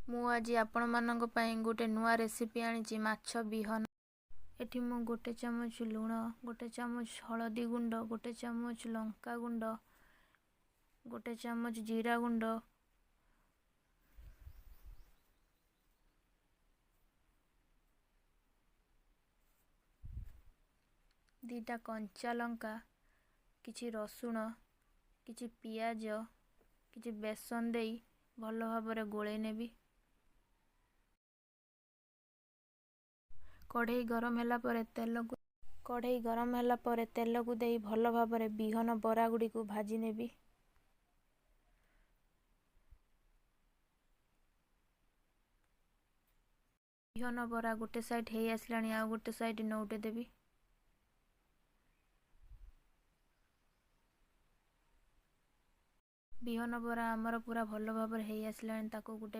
ମୁଁ ଆଜି ଆପଣମାନଙ୍କ ପାଇଁ ଗୋଟେ ନୂଆ ରେସିପି ଆଣିଛି ମାଛ ବିହନ। ଏଠି ମୁଁ ଗୋଟେ ଚାମଚ ଲୁଣ, ଗୋଟେ ଚାମଚ ହଳଦୀ ଗୁଣ୍ଡ, ଗୋଟେ ଚାମଚ ଲଙ୍କା ଗୁଣ୍ଡ, ଗୋଟେ ଚାମଚ ଜିରା ଗୁଣ୍ଡ, ଦୁଇଟା କଞ୍ଚା ଲଙ୍କା, କିଛି ରସୁଣ, କିଛି ପିଆଜ, କିଛି ବେସନ ଦେଇ ଭଲ ଭାବରେ ଗୋଳେଇ ନେବି। କଢ଼େଇ ଗରମ ହେଲା ପରେ ତେଲକୁ ଦେଇ ଭଲ ଭାବରେ ବିହନ ବରା ଗୁଡ଼ିକୁ ଭାଜି ନେବି। ବିହନ ବରା ଗୋଟେ ସାଇଡ୍ ହେଇ ଆସିଲାଣି, ଆଉ ଗୋଟେ ସାଇଡ୍ ନଉଟେ ଦେବି। ବିହନ ବରା ଆମର ପୁରା ଭଲ ଭାବରେ ହେଇ ଆସିଲାଣି, ତାକୁ ଗୋଟେ